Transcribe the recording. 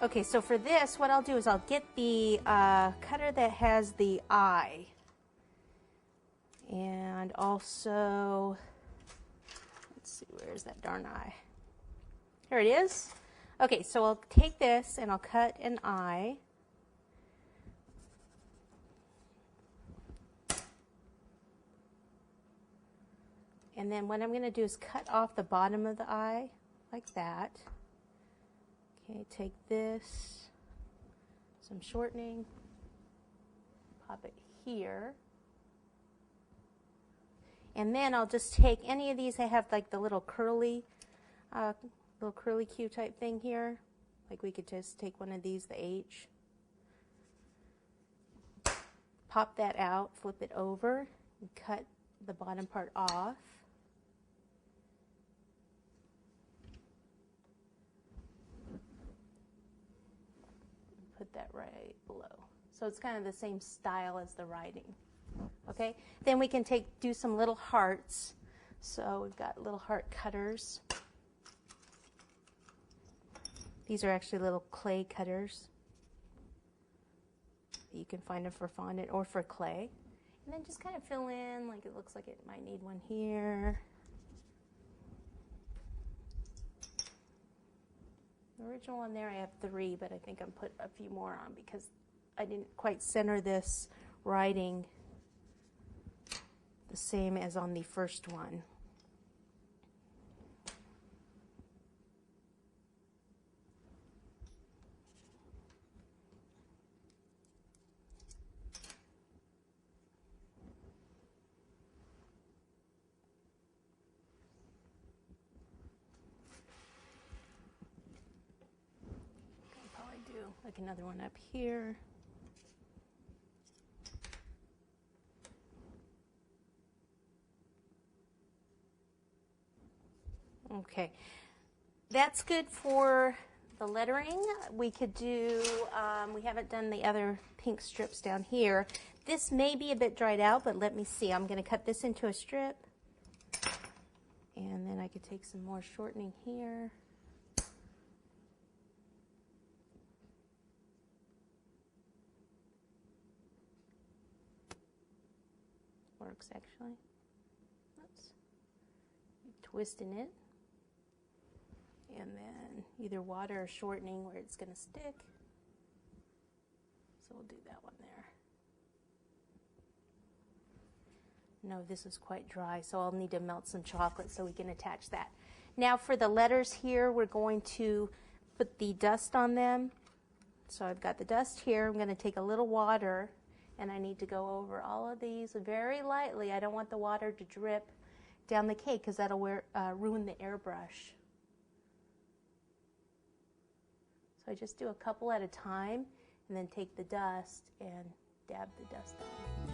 Okay, so for this, what I'll do is I'll get the cutter that has the eye. And also, let's see, where's that darn eye? Here it is. Okay, so I'll take this and I'll cut an eye. And then what I'm going to do is cut off the bottom of the eye like that. Okay, take this, some shortening, pop it here. And then I'll just take any of these that have like the little curly Q type thing here. Like we could just take one of these, the H. Pop that out, flip it over, and cut the bottom part off. Put that right below. So it's kind of the same style as the writing. Okay, then we can do some little hearts. So we've got little heart cutters. These are actually little clay cutters. You can find them for fondant or for clay. And then just kind of fill in, like it looks like it might need one here. The original one there I have 3, but I think I'm put a few more on because I didn't quite center this writing the same as on the first one. I'll probably do like another one up here. Okay, that's good for the lettering. We could do, we haven't done the other pink strips down here. This may be a bit dried out, but let me see. I'm going to cut this into a strip. And then I could take some more shortening here. Works actually. Oops. Twisting it. And then either water or shortening where it's going to stick. So we'll do that one there. No, this is quite dry, so I'll need to melt some chocolate so we can attach that. Now for the letters here, we're going to put the dust on them. So I've got the dust here. I'm going to take a little water, and I need to go over all of these very lightly. I don't want the water to drip down the cake because that'll ruin the airbrush. So I just do a couple at a time and then take the dust and dab the dust on.